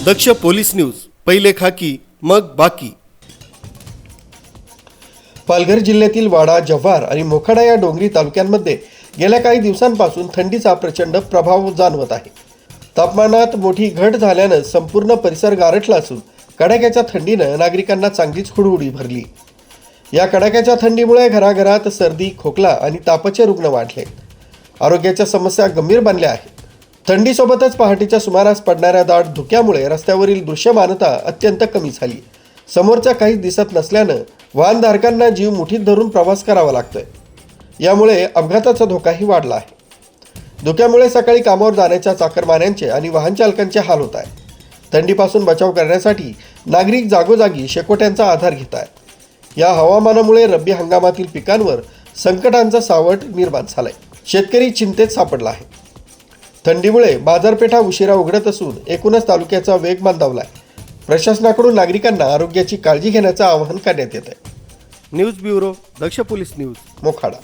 दक्ष police news, पहिले खाकी मग बाकी। पालघर जिल्ह्यातील वाडा, जव्हार आणि मोखाडा या डोंगरी तालुक्यांमध्ये गेल्या काही दिवसांपासून थंडीचा प्रचंड प्रभाव जाणवत आहे। तापमानात मोठी घट झाल्याने संपूर्ण परिसर गारठला असून कडाक्याच्या थंडीने नागरिकांना चांगलीच हुडहुडी भरली। या कडाक्याच्या थंडीमुळे घराघरात सर्दी, खोकला आणि तापाचे रुग्ण वाढले। आरोग्याच्या समस्या गंभीर बनल्या आहेत। थंडीसोबतच पहाटेच्या सुमारास पडणाऱ्या दाट धुक्यामुळे रस्त्यावरील दृश्यमानता अत्यंत कमी झाली। समोरचा काहीच दिसत नसल्याने वाहनधारकांना जीव मुठीत धरून प्रवास करावा लागतोय। यामुळे अपघाताचा धोकाही वाढला आहे। धुक्यामुळे सकाळी कामावर जाण्याच्या चाकरमान्यांचे आणि वाहन चालकांचे हाल होत आहेत। थंडीपासून बचाव करण्यासाठी नागरिक जागोजागी शेकोट्यांचा आधार घेत आहेत। या हवामानामुळे रब्बी हंगामातील पिकांवर संकटांचा सावट निर्माण झालाय। शेतकरी चिंतेत सापडला आहे। थंडीमुळे बाजारपेठा उशिरा उघडत असून एकूणच तालुक्याचा वेग मंदावलाय। प्रशासनाकडून नागरिकांना आरोग्याची काळजी घेण्याचे आवाहन करण्यात येत आहे। न्यूज ब्युरो, दक्ष पोलीस न्यूज, मोखाडा।